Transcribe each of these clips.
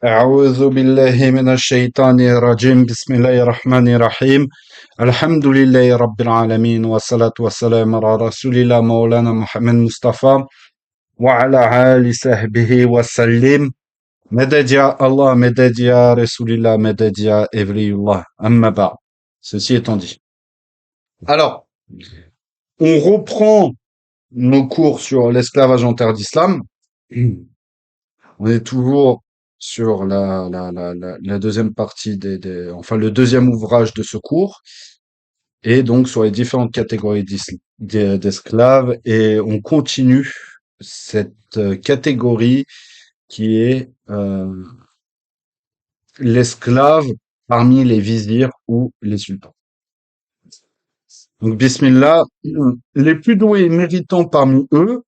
أعوذ بالله من الشيطان الرجيم بسم الله الرحمن الرحيم الحمد لله رب العالمين والصلاة والسلام على رسول الله مولانا محمد مصطفى وعلى آل صحبه وسلم مدد يا الله مدد يا رسول الله مدد يا إبري الله أما بعد. Ceci étant dit. Alors, on reprend nos cours sur l'esclavage en terre d'islam. On est toujours sur la deuxième partie enfin le deuxième ouvrage de ce cours, et donc sur les différentes catégories d'esclaves, et on continue cette catégorie qui est l'esclave parmi les vizirs ou les sultans. Donc Bismillah, les plus doués et méritants parmi eux,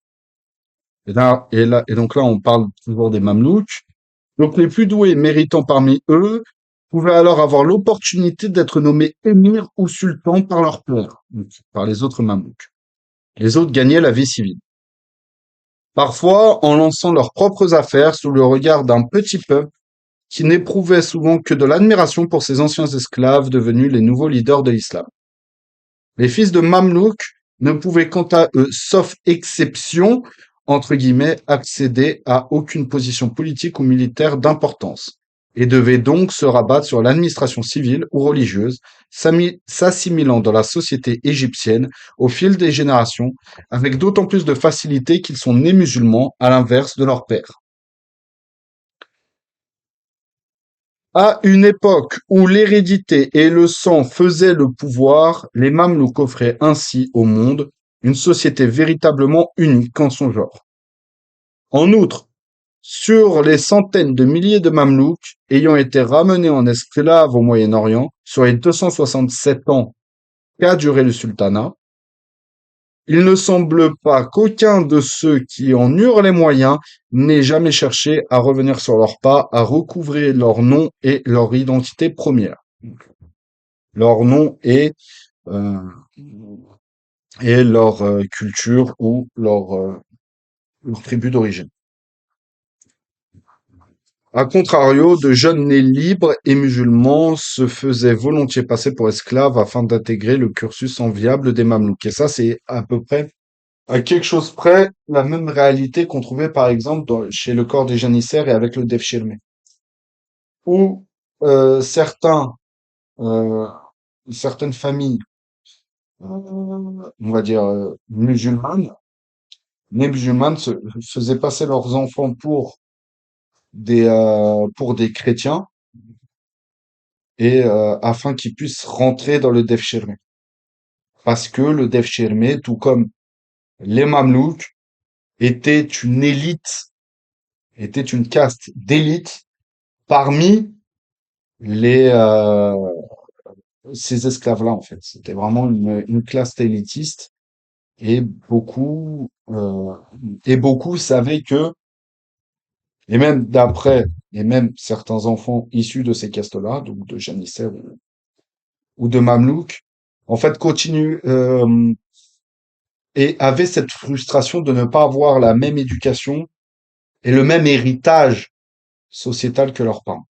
et donc là on parle toujours des Mamelouks. Donc les plus doués méritants parmi eux pouvaient alors avoir l'opportunité d'être nommés émirs ou sultans par leur père, donc par les autres Mamelouks. Les autres gagnaient la vie civile. Parfois en lançant leurs propres affaires sous le regard d'un petit peuple qui n'éprouvait souvent que de l'admiration pour ces anciens esclaves devenus les nouveaux leaders de l'islam. Les fils de Mamelouks ne pouvaient quant à eux, sauf exception, entre guillemets, accéder à aucune position politique ou militaire d'importance, et devaient donc se rabattre sur l'administration civile ou religieuse, s'assimilant dans la société égyptienne au fil des générations, avec d'autant plus de facilité qu'ils sont nés musulmans, à l'inverse de leur père. À une époque où l'hérédité et le sang faisaient le pouvoir, les Mamelouks offraient ainsi au monde une société véritablement unique en son genre. En outre, sur les centaines de milliers de Mamelouks ayant été ramenés en esclaves au Moyen-Orient, sur les 267 ans qu'a duré le sultanat, il ne semble pas qu'aucun de ceux qui en eurent les moyens n'ait jamais cherché à revenir sur leurs pas, à recouvrer leur nom et leur identité première. Leur nom euh, et leur culture ou leur tribu d'origine. A contrario, de jeunes nés libres et musulmans se faisaient volontiers passer pour esclaves afin d'intégrer le cursus enviable des Mamelouks. Et ça, c'est à peu près, à quelque chose près, la même réalité qu'on trouvait par exemple chez le corps des janissaires et avec le Defchirme, où certains, euh, certaines familles, on va dire musulmanes, les musulmanes faisaient passer leurs enfants pour des chrétiens, et afin qu'ils puissent rentrer dans le Defchirme. Parce que le Defchirme, tout comme les Mamelouks, était une élite, était une caste d'élite parmi les ces esclaves-là, en fait. C'était vraiment une classe élitiste, et beaucoup savaient que, et même d'après, et même certains enfants issus de ces castes-là, donc de janissaires ou de Mamelouks, en fait, continuent et avaient cette frustration de ne pas avoir la même éducation et le même héritage sociétal que leurs parents.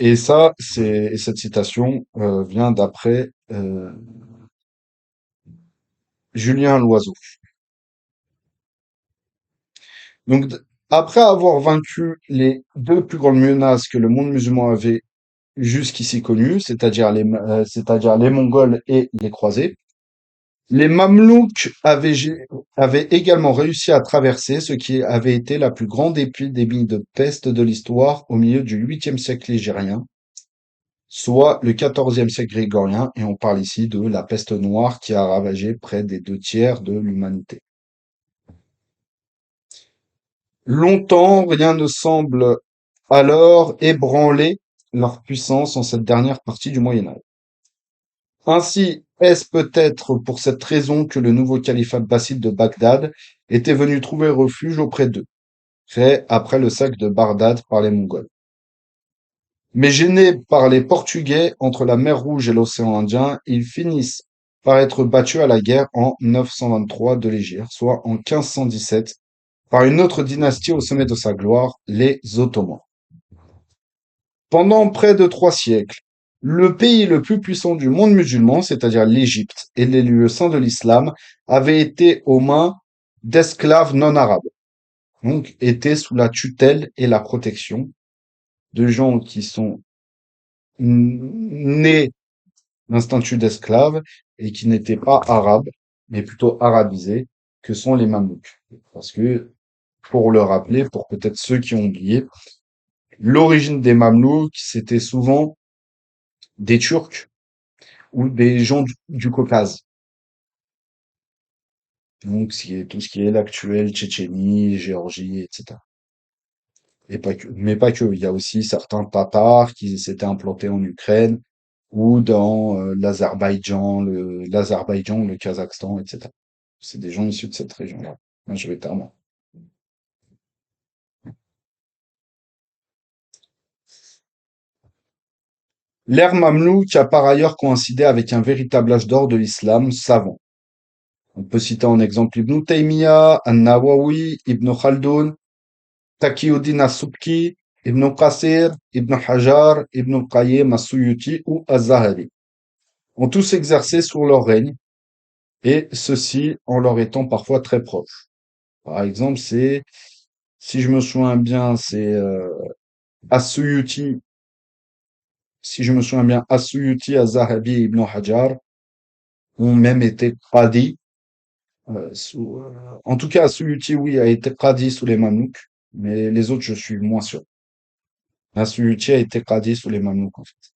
Et ça, et cette citation vient d'après Julien Loiseau. Donc, après avoir vaincu les deux plus grandes menaces que le monde musulman avait jusqu'ici connues, c'est-à-dire les Mongols et les Croisés, les Mamelouks avaient également réussi à traverser ce qui avait été la plus grande épidémie de peste de l'histoire au milieu du 8e siècle ligérien, soit le 14e siècle grégorien, et on parle ici de la peste noire qui a ravagé près des 2 tiers de l'humanité. Longtemps, rien ne semble alors ébranler leur puissance en cette dernière partie du Moyen Âge. Ainsi, est-ce peut-être pour cette raison que le nouveau califat abbasside de Bagdad était venu trouver refuge auprès d'eux, créé après le sac de Bagdad par les Mongols. Mais gênés par les Portugais entre la mer Rouge et l'océan Indien, ils finissent par être battus à la guerre en 923 de l'Hégire, soit en 1517, par une autre dynastie au sommet de sa gloire, les Ottomans. Pendant près de 3 siècles, le pays le plus puissant du monde musulman, c'est-à-dire l'Égypte et les lieux saints de l'islam, avait été aux mains d'esclaves non arabes, donc était sous la tutelle et la protection de gens qui sont nés d'un statut d'esclave et qui n'étaient pas arabes, mais plutôt arabisés, que sont les Mamelouks. Parce que, pour le rappeler, pour peut-être ceux qui ont oublié, l'origine des Mamelouks, c'était souvent des Turcs ou des gens du Caucase. Donc, tout ce qui est l'actuelle Tchétchénie, Géorgie, etc. Et pas que, mais pas que. Il y a aussi certains Tatars qui s'étaient implantés en Ukraine ou dans l'Azerbaïdjan, le Kazakhstan, etc. C'est des gens issus de cette région-là, majoritairement. L'ère mamelouk a par ailleurs coïncidé avec un véritable âge d'or de l'islam savant. On peut citer en exemple Ibn Taymiyyah, An-Nawawi, Ibn Khaldun, Taqiyuddin as-Subki, Ibn Qasir, Ibn Hajar, Ibn Qayyim as-Suyuti ou Az-Zahabi ont tous exercé sous leur règne, et ceci en leur étant parfois très proches. Par exemple, si je me souviens bien, c'est As-Suyuti, si je me souviens bien, As-Suyuti, Az-Zahabi et Ibn Hajar ont même été qadi. En tout cas, As-Suyuti, oui, a été qadi sous les Mamelouks, mais les autres, je suis moins sûr. As-Suyuti a été qadi sous les Mamelouks, en fait.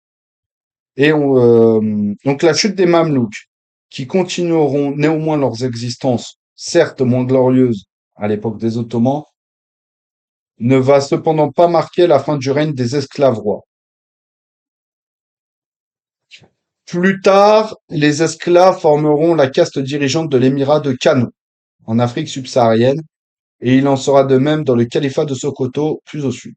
Donc la chute des Mamelouks, qui continueront néanmoins leurs existences, certes moins glorieuses à l'époque des Ottomans, ne va cependant pas marquer la fin du règne des esclaves rois. Plus tard, les esclaves formeront la caste dirigeante de l'émirat de Kano, en Afrique subsaharienne, et il en sera de même dans le califat de Sokoto, plus au sud.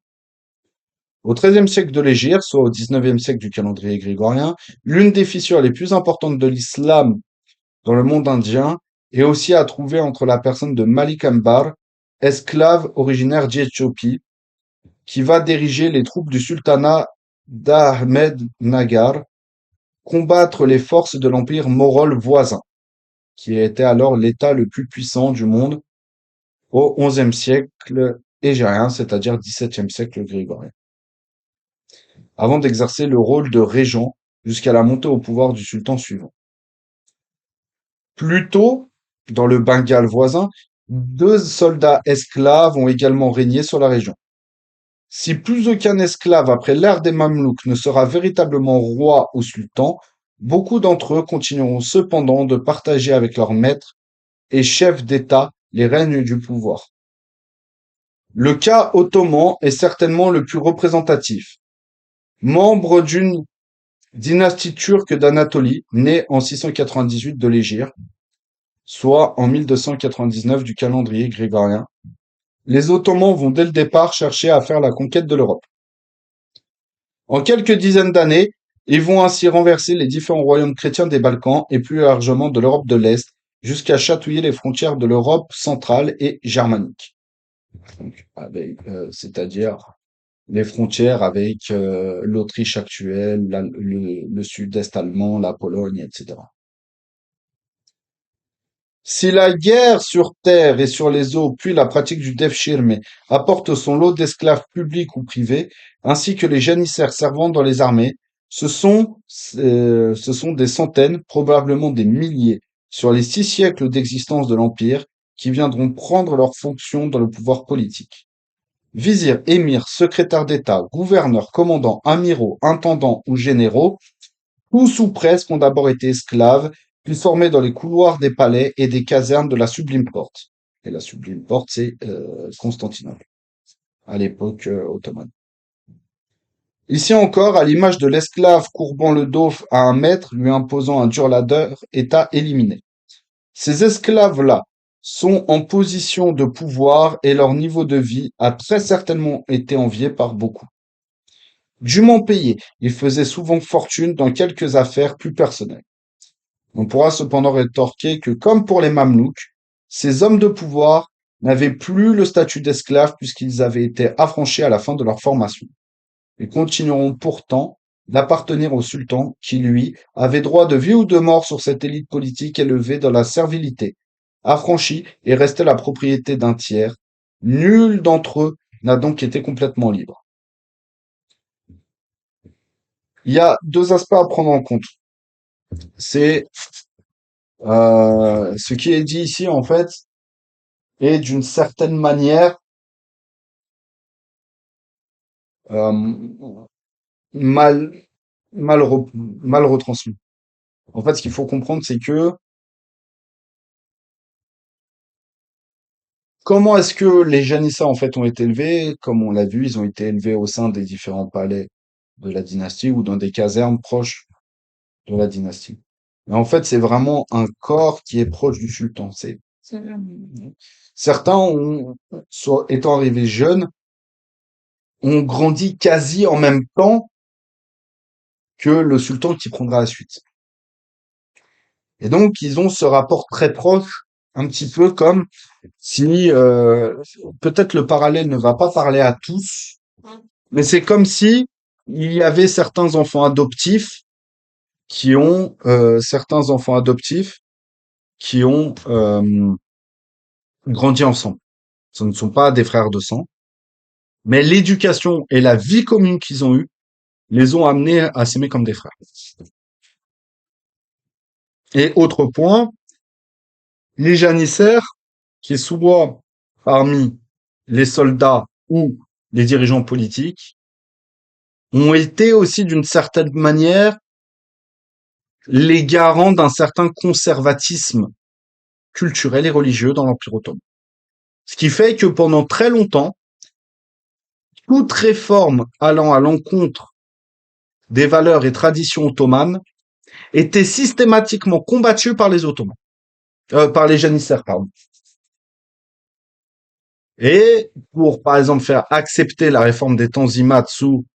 Au XIIIe siècle de l'Hégire, soit au XIXe siècle du calendrier grégorien, l'une des fissures les plus importantes de l'islam dans le monde indien est aussi à trouver entre la personne de Malik Ambar, esclave originaire d'Éthiopie, qui va diriger les troupes du sultanat d'Ahmed Nagar, combattre les forces de l'empire moghol voisin, qui était alors l'état le plus puissant du monde au XIe siècle hégérien, c'est-à-dire XVIIe siècle grégorien, avant d'exercer le rôle de régent jusqu'à la montée au pouvoir du sultan suivant. Plus tôt, dans le Bengale voisin, 2 soldats esclaves ont également régné sur la région. Si plus aucun esclave après l'ère des Mamelouks ne sera véritablement roi ou sultan, beaucoup d'entre eux continueront cependant de partager avec leurs maîtres et chefs d'État les règnes du pouvoir. Le cas ottoman est certainement le plus représentatif. Membre d'une dynastie turque d'Anatolie, née en 698 de l'Hégire, soit en 1299 du calendrier grégorien, les Ottomans vont dès le départ chercher à faire la conquête de l'Europe. En quelques dizaines d'années, ils vont ainsi renverser les différents royaumes chrétiens des Balkans et plus largement de l'Europe de l'Est, jusqu'à chatouiller les frontières de l'Europe centrale et germanique. Donc, c'est-à-dire les frontières avec l'Autriche actuelle, le sud-est allemand, la Pologne, etc. Si la guerre sur terre et sur les eaux, puis la pratique du devshirme apporte son lot d'esclaves publics ou privés, ainsi que les janissaires servant dans les armées, ce sont des centaines, probablement des milliers, sur les 6 siècles d'existence de l'Empire, qui viendront prendre leurs fonctions dans le pouvoir politique. Vizirs, émirs, secrétaires d'État, gouverneurs, commandants, amiraux, intendants ou généraux, tous ou presque ont d'abord été esclaves, puis formés dans les couloirs des palais et des casernes de la Sublime Porte. Et la Sublime Porte, c'est Constantinople, à l'époque ottomane. Ici encore, à l'image de l'esclave courbant le dos à un maître, lui imposant un dur labeur, état éliminé. Ces esclaves-là sont en position de pouvoir et leur niveau de vie a très certainement été envié par beaucoup. Dûment payés, ils faisaient souvent fortune dans quelques affaires plus personnelles. On pourra cependant rétorquer que, comme pour les Mamelouks, ces hommes de pouvoir n'avaient plus le statut d'esclaves puisqu'ils avaient été affranchis à la fin de leur formation. Ils continueront pourtant d'appartenir au sultan qui, lui, avait droit de vie ou de mort sur cette élite politique élevée dans la servilité. Affranchis et restait la propriété d'un tiers. Nul d'entre eux n'a donc été complètement libre. Il y a deux aspects à prendre en compte. C'est ce qui est dit ici, en fait, est d'une certaine manière euh, mal, mal retransmis. En fait, ce qu'il faut comprendre, c'est que comment est-ce que les Janissas, en fait, ont été élevés? Comme on l'a vu, ils ont été élevés au sein des différents palais de la dynastie ou dans des casernes proches de la dynastie. Mais en fait, c'est vraiment un corps qui est proche du sultan. Certains étant arrivés jeunes, ont grandi quasi en même temps que le sultan qui prendra la suite. Et donc, ils ont ce rapport très proche, un petit peu comme si, peut-être le parallèle ne va pas parler à tous, mais c'est comme si il y avait certains enfants adoptifs qui ont grandi ensemble. Ce ne sont pas des frères de sang, mais l'éducation et la vie commune qu'ils ont eue les ont amenés à s'aimer comme des frères. Et autre point, les janissaires, qui soient parmi les soldats ou les dirigeants politiques, ont été aussi d'une certaine manière les garants d'un certain conservatisme culturel et religieux dans l'Empire ottoman. Ce qui fait que pendant très longtemps, toute réforme allant à l'encontre des valeurs et traditions ottomanes était systématiquement combattue par les Ottomans, par les janissaires, pardon. Et pour, par exemple, faire accepter la réforme des Tanzimat sous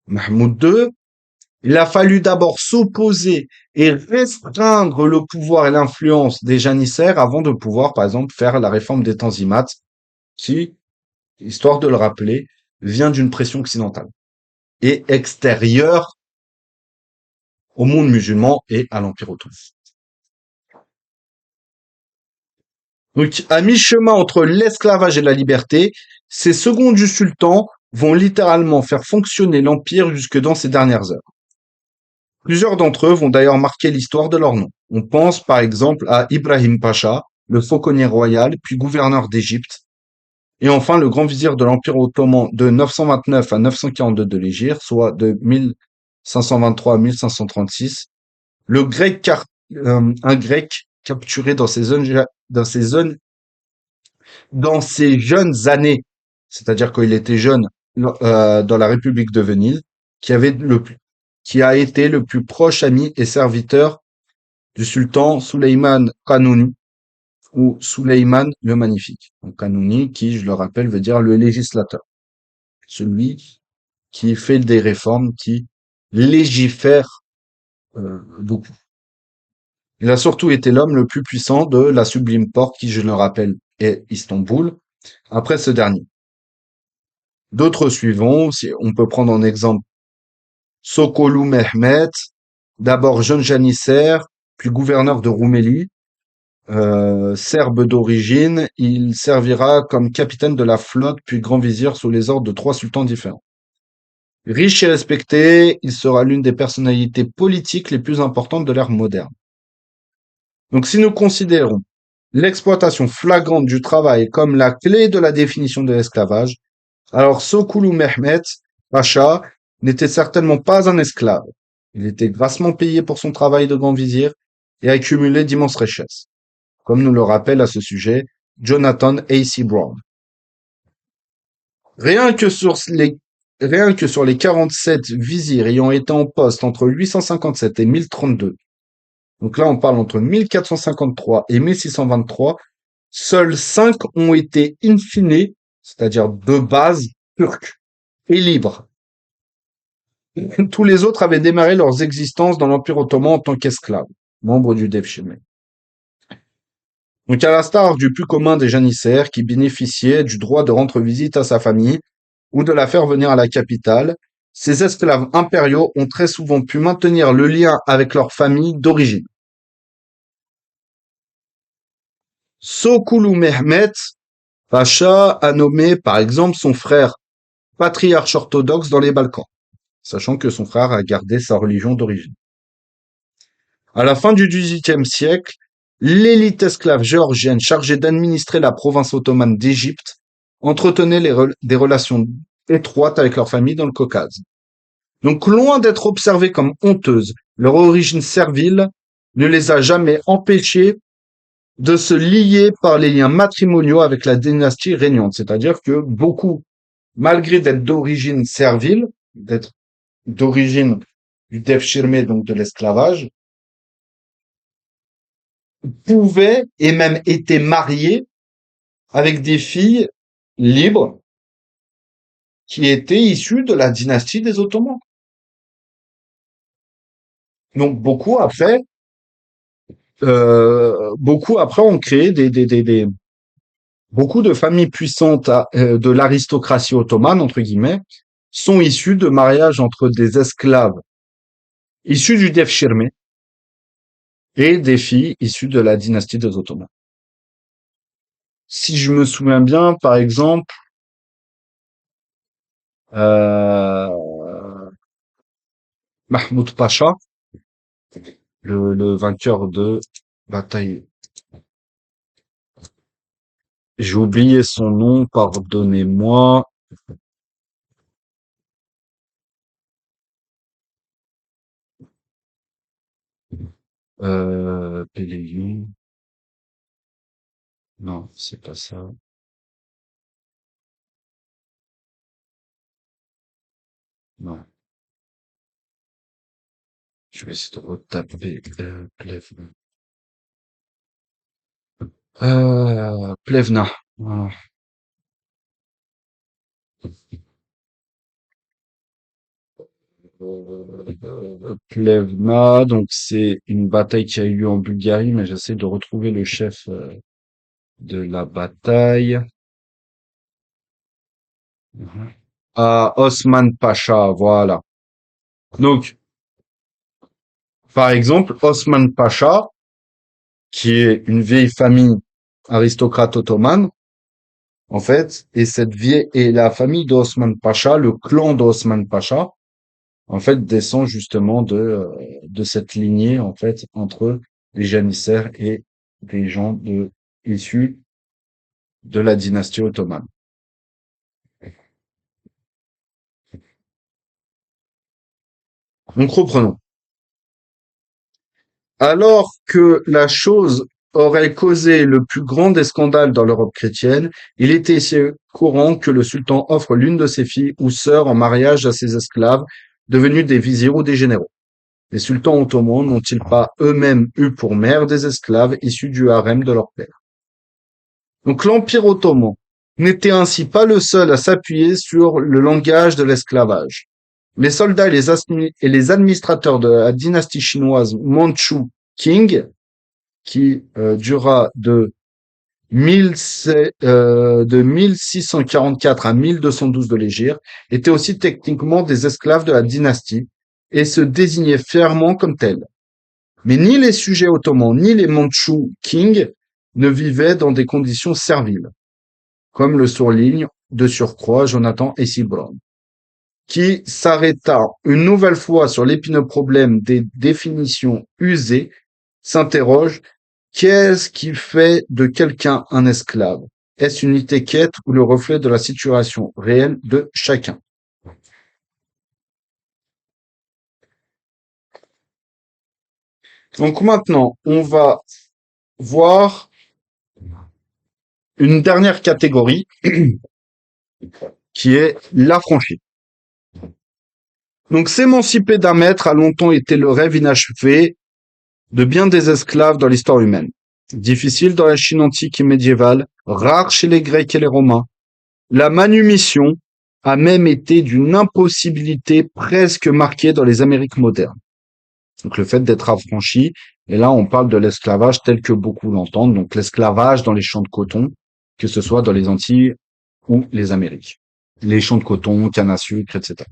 Mahmoud II, il a fallu d'abord s'opposer et restreindre le pouvoir et l'influence des janissaires avant de pouvoir, par exemple, faire la réforme des Tanzimat qui, histoire de le rappeler, vient d'une pression occidentale et extérieure au monde musulman et à l'Empire ottoman. Donc, à mi-chemin entre l'esclavage et la liberté, ces seconds du sultan vont littéralement faire fonctionner l'empire jusque dans ses dernières heures. Plusieurs d'entre eux vont d'ailleurs marquer l'histoire de leur nom. On pense par exemple à Ibrahim Pacha, le fauconnier royal, puis gouverneur d'Égypte, et enfin le grand vizir de l'Empire ottoman de 929 à 942 de l'Hégire, soit de 1523 à 1536, un grec capturé dans ses jeunes années, c'est-à-dire qu'il était jeune dans la République de Venise, qui a été le plus proche ami et serviteur du sultan Suleiman Kanuni, ou Suleiman le Magnifique. Donc Kanuni, qui, je le rappelle, veut dire le législateur. Celui qui fait des réformes, qui légifère beaucoup. Il a surtout été l'homme le plus puissant de la sublime porte qui, je le rappelle, est Istanbul, après ce dernier. D'autres suivront, si on peut prendre en exemple Sokollu Mehmet, d'abord jeune janissaire, puis gouverneur de Roumélie, serbe d'origine, il servira comme capitaine de la flotte puis grand vizir sous les ordres de 3 sultans différents. Riche et respecté, il sera l'une des personnalités politiques les plus importantes de l'ère moderne. Donc si nous considérons l'exploitation flagrante du travail comme la clé de la définition de l'esclavage, alors Sokollu Mehmet Pacha n'était certainement pas un esclave. Il était grassement payé pour son travail de grand vizir et accumulait d'immenses richesses, comme nous le rappelle à ce sujet Jonathan A.C. Brown. Rien que sur les 47 vizirs ayant été en poste entre 857 et 1032, donc là on parle entre 1453 et 1623, seuls 5 ont été in fine, c'est-à-dire de base, turcs et libres. Tous les autres avaient démarré leurs existences dans l'Empire ottoman en tant qu'esclaves, membres du Devshirme. Donc, à l'instar du plus commun des janissaires qui bénéficiaient du droit de rendre visite à sa famille ou de la faire venir à la capitale, ces esclaves impériaux ont très souvent pu maintenir le lien avec leur famille d'origine. Sokulu Mehmet Pacha a nommé par exemple son frère patriarche orthodoxe dans les Balkans, sachant que son frère a gardé sa religion d'origine. À la fin du XVIIIe siècle, l'élite esclave géorgienne chargée d'administrer la province ottomane d'Égypte entretenait des relations étroites avec leur famille dans le Caucase. Donc, loin d'être observées comme honteuses, leur origine servile ne les a jamais empêchées de se lier par les liens matrimoniaux avec la dynastie régnante. C'est-à-dire que beaucoup, malgré d'être d'origine servile, d'être d'origine du devshirme, donc de l'esclavage, pouvaient et même étaient mariés avec des filles libres qui étaient issues de la dynastie des Ottomans. Donc beaucoup après ont créé beaucoup de familles puissantes de l'aristocratie ottomane entre guillemets sont issues de mariages entre des esclaves issus du devshirme et des filles issues de la dynastie des Ottomans. Si je me souviens bien, par exemple, Mahmoud Pacha, le vainqueur de bataille. J'ai oublié son nom, pardonnez-moi. Pélégion. Non, c'est pas ça. Non. Je vais essayer de retaper Plevna. Plevna. Voilà. Plevna, donc c'est une bataille qui a eu lieu en Bulgarie, mais j'essaie de retrouver le chef de la bataille. Ah, Osman Pacha, voilà. Donc, par exemple, Osman Pacha, qui est une vieille famille aristocrate ottomane, en fait, et la famille d'Osman Pacha, le clan d'Osman Pacha, en fait, descend justement de cette lignée, en fait, entre les janissaires et des gens issus de la dynastie ottomane. Donc, reprenons. Alors que la chose aurait causé le plus grand des scandales dans l'Europe chrétienne, il était courant que le sultan offre l'une de ses filles ou sœurs en mariage à ses esclaves, devenus des vizirs ou des généraux. Les sultans ottomans n'ont-ils pas eux-mêmes eu pour mère des esclaves issus du harem de leur père? Donc l'Empire ottoman n'était ainsi pas le seul à s'appuyer sur le langage de l'esclavage. Les soldats et les administrateurs de la dynastie chinoise Manchu Qing, qui dura de 1644 à 1212 de l'Hégire, étaient aussi techniquement des esclaves de la dynastie et se désignaient fièrement comme tels. Mais ni les sujets ottomans ni les Manchu Qing ne vivaient dans des conditions serviles, comme le surligne de surcroît Jonathan A.C. Brown, qui s'arrêta une nouvelle fois sur l'épineux problème des définitions usées, s'interroge: qu'est-ce qui fait de quelqu'un un esclave? Est-ce une étiquette ou le reflet de la situation réelle de chacun? Donc maintenant, on va voir une dernière catégorie qui est l'affranchi. Donc s'émanciper d'un maître a longtemps été le rêve inachevé de bien des esclaves dans l'histoire humaine. Difficile dans la Chine antique et médiévale, rare chez les Grecs et les Romains, la manumission a même été d'une impossibilité presque marquée dans les Amériques modernes. Donc le fait d'être affranchi Et là, on parle de l'esclavage tel que beaucoup l'entendent, donc l'esclavage dans les champs de coton, que ce soit dans les Antilles ou les Amériques. Les champs de coton, canne à sucre, etc.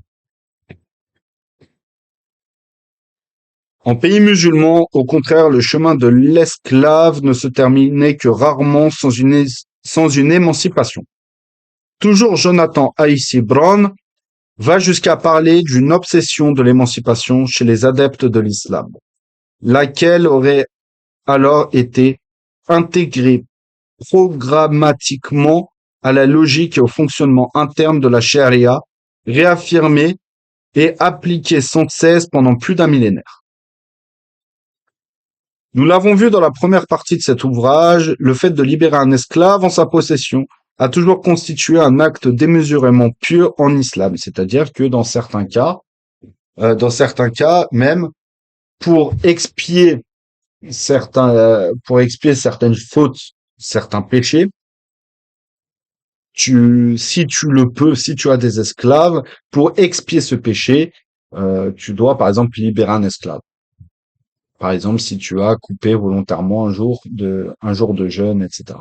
En pays musulman, au contraire, le chemin de l'esclave ne se terminait que rarement sans une émancipation. Toujours Jonathan Hayes Brown va jusqu'à parler d'une obsession de l'émancipation chez les adeptes de l'islam, laquelle aurait alors été intégrée programmatiquement à la logique et au fonctionnement interne de la charia, réaffirmée et appliquée sans cesse pendant plus d'un millénaire. Nous l'avons vu dans la première partie de cet ouvrage, le fait de libérer un esclave en sa possession a toujours constitué un acte démesurément pieux en islam, c'est-à-dire que dans certains cas même, pour expier pour expier certaines fautes, certains péchés, si tu le peux, si tu as des esclaves, pour expier ce péché, tu dois par exemple libérer un esclave. Par exemple, si tu as coupé volontairement un jour de jeûne, etc.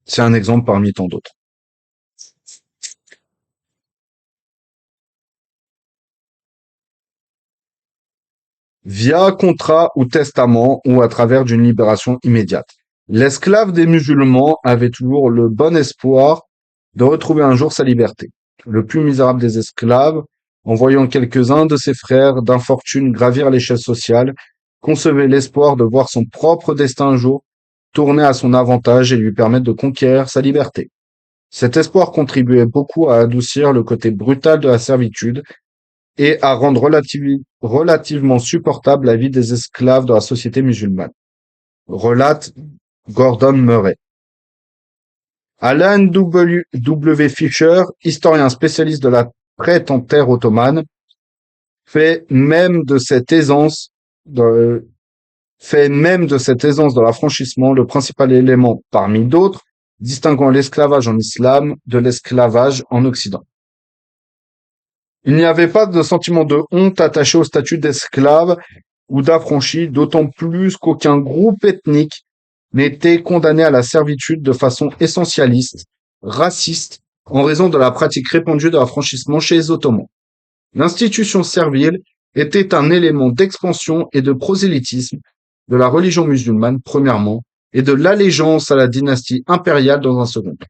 C'est un exemple parmi tant d'autres. Via contrat ou testament ou à travers d'une libération immédiate. L'esclave des musulmans avait toujours le bon espoir de retrouver un jour sa liberté. Le plus misérable des esclaves, en voyant quelques-uns de ses frères d'infortune gravir l'échelle sociale, concevait l'espoir de voir son propre destin un jour tourner à son avantage et lui permettre de conquérir sa liberté. Cet espoir contribuait beaucoup à adoucir le côté brutal de la servitude et à rendre relativement supportable la vie des esclaves dans la société musulmane, relate Gordon Murray. Alan W. Fisher, historien spécialiste de la traite en terre ottomane, fait même de cette aisance dans l'affranchissement le principal élément parmi d'autres distinguant l'esclavage en islam de l'esclavage en Occident. Il n'y avait pas de sentiment de honte attaché au statut d'esclave ou d'affranchi, d'autant plus qu'aucun groupe ethnique n'était condamné à la servitude de façon essentialiste, raciste, en raison de la pratique répandue de l'affranchissement chez les Ottomans. L'institution servile était un élément d'expansion et de prosélytisme de la religion musulmane, premièrement, et de l'allégeance à la dynastie impériale dans un second temps.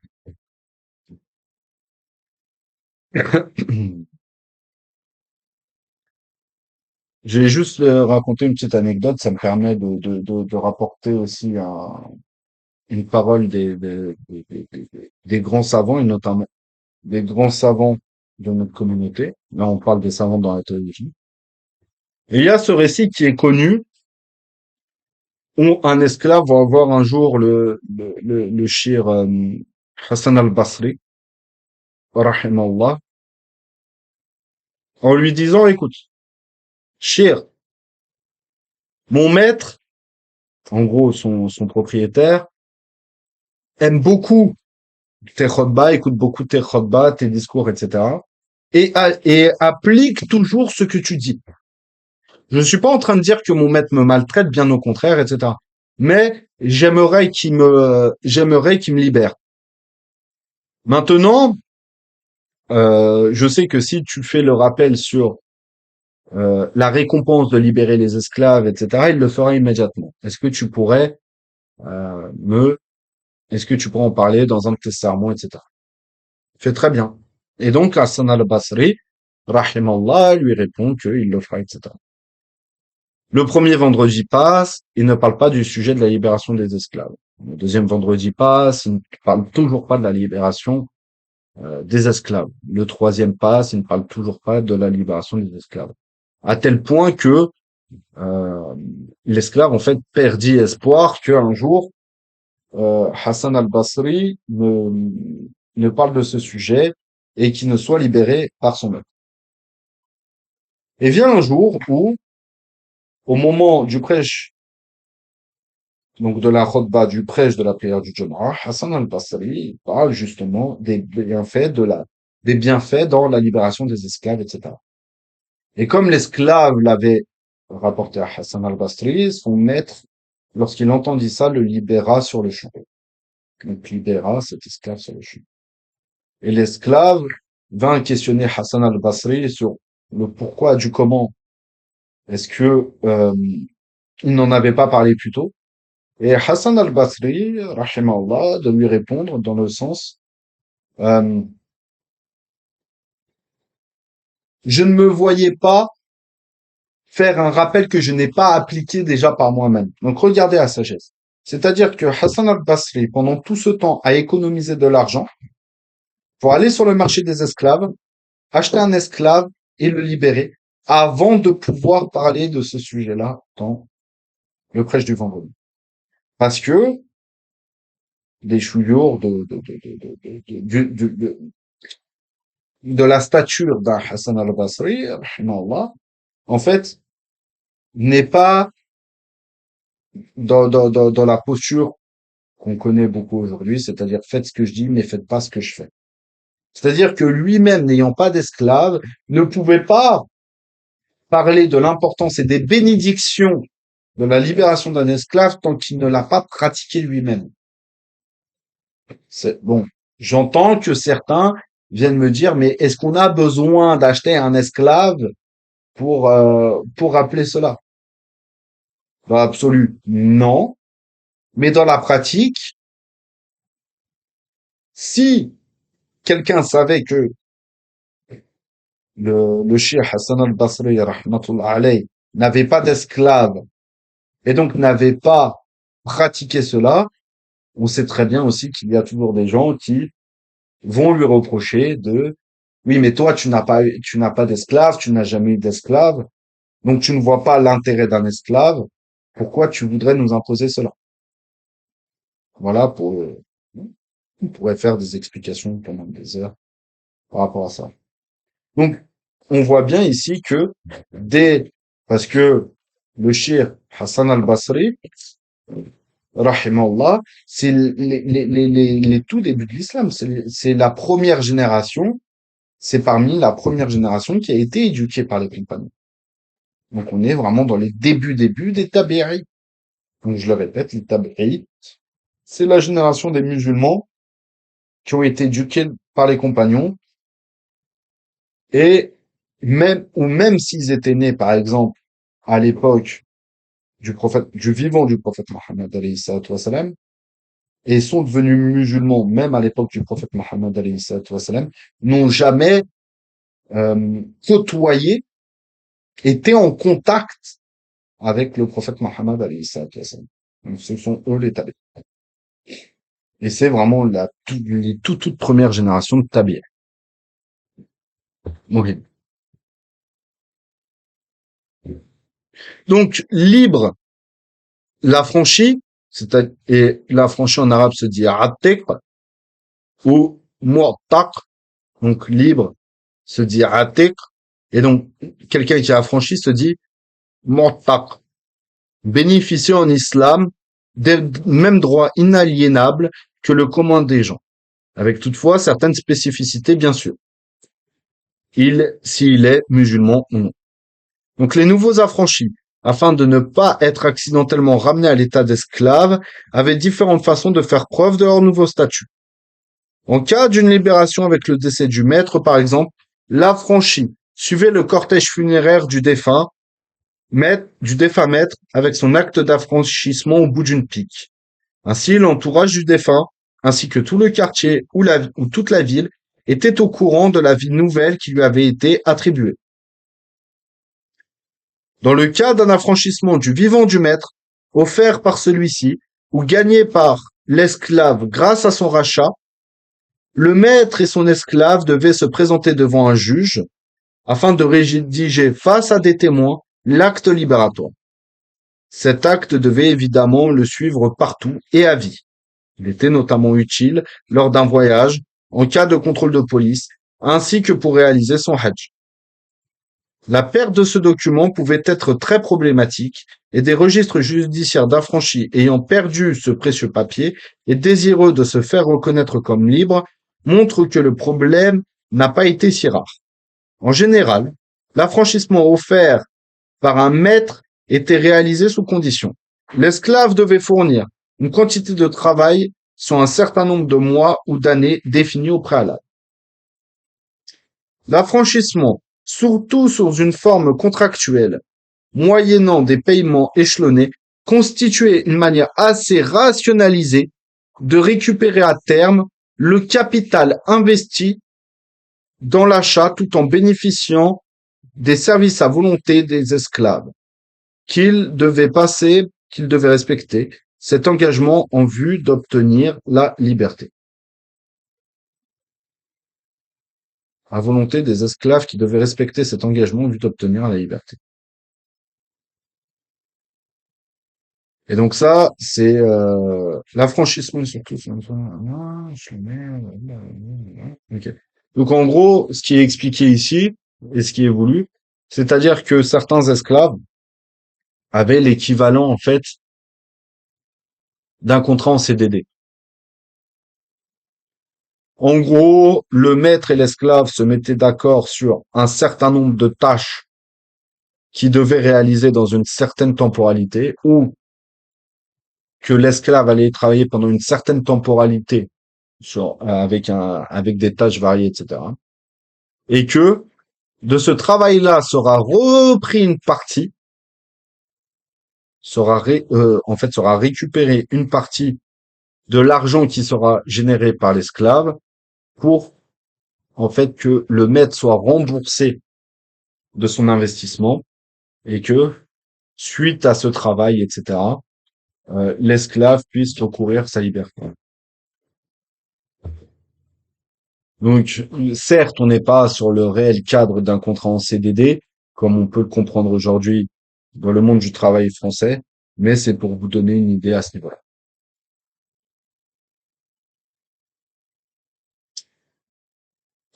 Je vais juste raconter une petite anecdote, ça me permet de rapporter aussi une parole des grands savants, et notamment des grands savants de notre communauté. Là, on parle des savants dans la théologie. Et il y a ce récit qui est connu, où un esclave va voir un jour le shir Hassan al-Basri, rahimahullah, en lui disant, écoute, shir, mon maître, en gros son propriétaire, aime beaucoup tes khutbahs, écoute beaucoup tes khutbahs, tes discours, etc. Et applique toujours ce que tu dis. Je ne suis pas en train de dire que mon maître me maltraite, bien au contraire, etc. Mais j'aimerais qu'il me libère. Maintenant, je sais que si tu fais le rappel sur la récompense de libérer les esclaves, etc., il le fera immédiatement. Euh, me, est-ce que tu pourrais en parler dans un de tes sermons, etc. Fait très bien. Et donc, Hassan al-Basri, rahimallah, lui répond qu'il le fera, etc. Le premier vendredi passe, il ne parle pas du sujet de la libération des esclaves. Le deuxième vendredi passe, il ne parle toujours pas de la libération des esclaves. Le troisième passe, il ne parle toujours pas de la libération des esclaves. À tel point que euh, l'esclave, en fait, perdit espoir qu'un jour, Hassan al-Basri ne parle de ce sujet et qu'il ne soit libéré par son maître. Et vient un jour où, au moment du prêche, donc de la khutbah, du prêche de la prière du Jumu'ah, Hassan al-Basri parle justement des bienfaits dans la libération des esclaves, etc. Et comme l'esclave l'avait rapporté à Hassan al-Basri, son maître, lorsqu'il entendit ça, le libéra sur le champ. Donc libéra cet esclave sur le champ. Et l'esclave vint questionner Hassan al-Basri sur le pourquoi du comment. Est-ce que il n'en avait pas parlé plus tôt? Et Hassan al-Basri, rahimahullah, de lui répondre dans le sens, euh, je ne me voyais pas faire un rappel que je n'ai pas appliqué déjà par moi-même. Donc regardez la sagesse. C'est-à-dire que Hassan al-Basri, pendant tout ce temps, a économisé de l'argent pour aller sur le marché des esclaves, acheter un esclave et le libérer avant de pouvoir parler de ce sujet-là dans le prêche du vendredi. Parce que les chouillours de la stature d'un Hassan al-Basri, rahimahullah, en fait, n'est pas dans la posture qu'on connaît beaucoup aujourd'hui, c'est-à-dire faites ce que je dis, mais faites pas ce que je fais. C'est-à-dire que lui-même, n'ayant pas d'esclave, ne pouvait pas parler de l'importance et des bénédictions de la libération d'un esclave tant qu'il ne l'a pas pratiqué lui-même. C'est bon. J'entends que certains viennent me dire, mais est-ce qu'on a besoin d'acheter un esclave pour rappeler cela? Dans l'absolu, non. Mais dans la pratique, si quelqu'un savait que le cheikh Hassan al-Basri, rahmatullah alayh, n'avait pas d'esclave et donc n'avait pas pratiqué cela, on sait très bien aussi qu'il y a toujours des gens qui vont lui reprocher de oui, mais toi, tu n'as pas d'esclave, tu n'as jamais eu d'esclave, donc tu ne vois pas l'intérêt d'un esclave. Pourquoi tu voudrais nous imposer cela? Voilà, on pourrait faire des explications pendant des heures par rapport à ça. Donc, on voit bien ici que parce que le cheikh Hassan al-Basri, rahimahullah, c'est les tout débuts de l'islam. C'est la première génération, c'est parmi la première génération qui a été éduquée par les compagnons. Donc, on est vraiment dans les débuts des tabi'i. Donc, je le répète, les tabi'i, c'est la génération des musulmans qui ont été éduqués par les compagnons et même s'ils étaient nés, par exemple, à l'époque du vivant du prophète Mohammed alayhi salatu wassalam, et sont devenus musulmans, même à l'époque du prophète Mohammed alayhi salatu wassalam, n'ont jamais côtoyé, été en contact avec le prophète Mohammed alayhi salatu wassalam. Donc, ce sont eux les tabi'in. Et c'est vraiment les toutes premières générations de tabi'in. Oui. Donc, libre, l'affranchi, et l'affranchi en arabe se dit atiq ou mu'taq, donc libre se dit atiq, et donc quelqu'un qui est affranchi se dit mu'taq, bénéficier en islam des mêmes droits inaliénables que le commun des gens, avec toutefois certaines spécificités bien sûr, s'il est musulman ou non. Donc les nouveaux affranchis, afin de ne pas être accidentellement ramenés à l'état d'esclaves, avaient différentes façons de faire preuve de leur nouveau statut. En cas d'une libération avec le décès du maître, par exemple, l'affranchi suivait le cortège funéraire du défunt maître avec son acte d'affranchissement au bout d'une pique. Ainsi, l'entourage du défunt, ainsi que tout le quartier ou toute la ville, était au courant de la vie nouvelle qui lui avait été attribuée. Dans le cas d'un affranchissement du vivant du maître, offert par celui-ci, ou gagné par l'esclave grâce à son rachat, le maître et son esclave devaient se présenter devant un juge afin de rédiger face à des témoins l'acte libératoire. Cet acte devait évidemment le suivre partout et à vie. Il était notamment utile lors d'un voyage, en cas de contrôle de police, ainsi que pour réaliser son hajj. La perte de ce document pouvait être très problématique et des registres judiciaires d'affranchis ayant perdu ce précieux papier et désireux de se faire reconnaître comme libres montrent que le problème n'a pas été si rare. En général, L'affranchissement offert par un maître était réalisé sous condition. L'esclave devait fournir une quantité de travail sur un certain nombre de mois ou d'années définis au préalable. L'affranchissement, surtout sous une forme contractuelle, moyennant des paiements échelonnés, constituait une manière assez rationalisée de récupérer à terme le capital investi dans l'achat tout en bénéficiant des services à volonté des esclaves qu'ils devaient respecter cet engagement en vue d'obtenir la liberté. À volonté des esclaves qui devaient respecter cet engagement en vue d'obtenir la liberté. Et donc ça, c'est l'affranchissement surtout. Ok. Donc en gros, ce qui est expliqué ici et ce qui est voulu, c'est-à-dire que certains esclaves avaient l'équivalent en fait d'un contrat en CDD. En gros, le maître et l'esclave se mettaient d'accord sur un certain nombre de tâches qu'ils devaient réaliser dans une certaine temporalité ou que l'esclave allait travailler pendant une certaine temporalité avec des tâches variées, etc. Et que de ce travail-là sera repris une partie, sera récupéré une partie de l'argent qui sera généré par l'esclave pour en fait que le maître soit remboursé de son investissement et que suite à ce travail, etc., l'esclave puisse recourir sa liberté. Donc, certes, on n'est pas sur le réel cadre d'un contrat en CDD, comme on peut le comprendre aujourd'hui dans le monde du travail français, mais c'est pour vous donner une idée à ce niveau-là.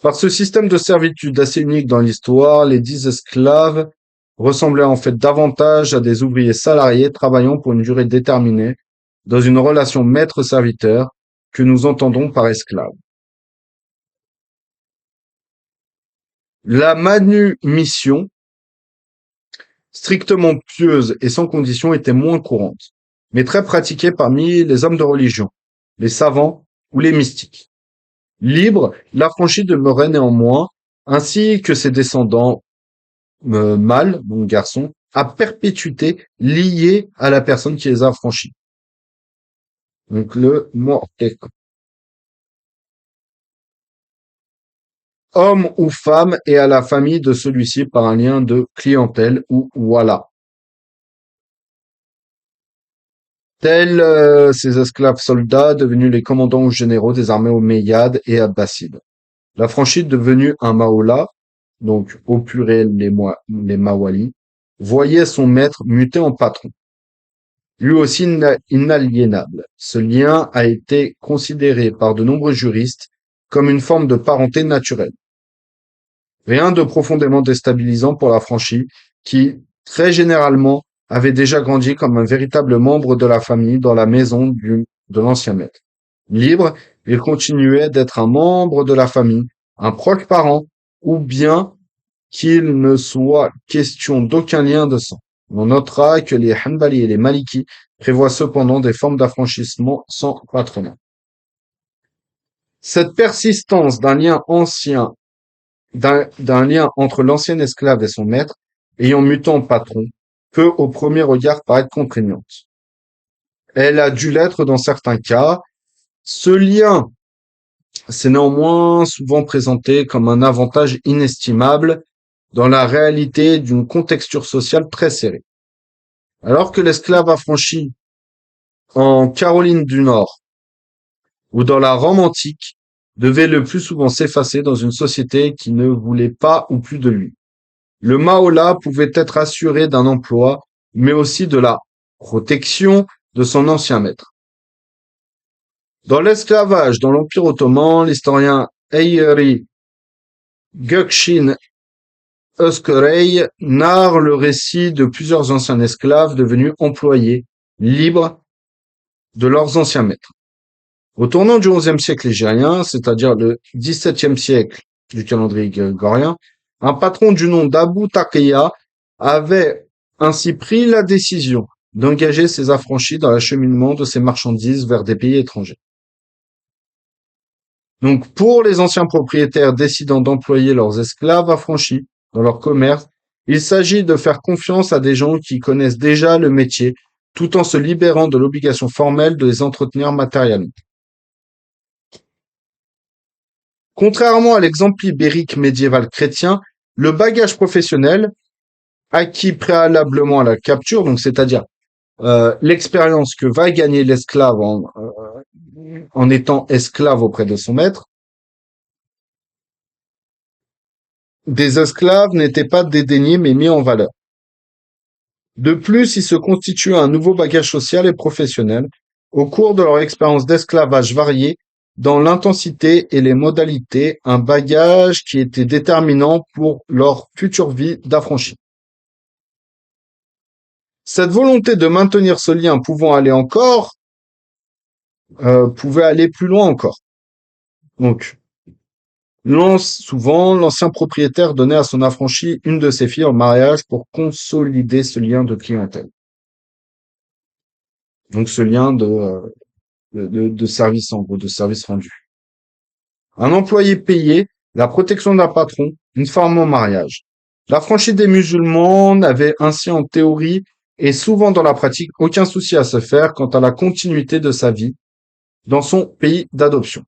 Par ce système de servitude assez unique dans l'histoire, les 10 esclaves ressemblaient en fait davantage à des ouvriers salariés travaillant pour une durée déterminée dans une relation maître-serviteur que nous entendons par esclave. La manumission, strictement pieuse et sans condition, était moins courante, mais très pratiquée parmi les hommes de religion, les savants ou les mystiques. Libre, l'affranchi demeurait néanmoins, ainsi que ses descendants mâles, donc garçons, à perpétuité liés à la personne qui les a affranchis. Donc le mortek. Homme ou femme et à la famille de celui-ci par un lien de clientèle ou wala. Tels ces esclaves soldats devenus les commandants ou généraux des armées omeyyades et abbassides. L'affranchi devenu un maola, donc au pluriel les mawalis, voyait son maître muté en patron. Lui aussi inaliénable. Ce lien a été considéré par de nombreux juristes comme une forme de parenté naturelle. Rien de profondément déstabilisant pour l'affranchi, qui, très généralement, avait déjà grandi comme un véritable membre de la famille dans la maison de l'ancien maître. Libre, il continuait d'être un membre de la famille, un proche parent, ou bien qu'il ne soit question d'aucun lien de sang. On notera que les Hanbali et les Maliki prévoient cependant des formes d'affranchissement sans patronat. Cette persistance d'un lien entre l'ancien esclave et son maître, ayant muté en patron, peut au premier regard paraître contraignante. Elle a dû l'être dans certains cas. Ce lien s'est néanmoins souvent présenté comme un avantage inestimable dans la réalité d'une contexture sociale très serrée. Alors que l'esclave affranchi en Caroline du Nord ou dans la Rome antique devait le plus souvent s'effacer dans une société qui ne voulait pas ou plus de lui. Le Maola pouvait être assuré d'un emploi, mais aussi de la protection de son ancien maître. Dans l'esclavage dans l'Empire ottoman, l'historien Eyyeri Gökçin Özkörey narre le récit de plusieurs anciens esclaves devenus employés, libres de leurs anciens maîtres. Au tournant du XIe siècle égérien, c'est-à-dire le XVIIe siècle du calendrier grégorien, Un patron du nom d'Abu Taqiya avait ainsi pris la décision d'engager ses affranchis dans l'acheminement de ces marchandises vers des pays étrangers. Donc, pour les anciens propriétaires décidant d'employer leurs esclaves affranchis dans leur commerce, il s'agit de faire confiance à des gens qui connaissent déjà le métier, tout en se libérant de l'obligation formelle de les entretenir matériellement. Contrairement à l'exemple ibérique médiéval chrétien, le bagage professionnel, acquis préalablement à la capture, donc c'est-à-dire l'expérience que va gagner l'esclave en étant esclave auprès de son maître, des esclaves n'étaient pas dédaignés mais mis en valeur. De plus, il se constitue un nouveau bagage social et professionnel au cours de leur expérience d'esclavage variée dans l'intensité et les modalités, un bagage qui était déterminant pour leur future vie d'affranchis. Cette volonté de maintenir ce lien pouvait aller plus loin encore. Donc, souvent, l'ancien propriétaire donnait à son affranchi une de ses filles en mariage pour consolider ce lien de clientèle. Donc, ce lien de service, en gros, de service rendu. Un employé payé, la protection d'un patron, une femme en mariage. L'affranchi des musulmans n'avait ainsi en théorie et souvent dans la pratique aucun souci à se faire quant à la continuité de sa vie dans son pays d'adoption.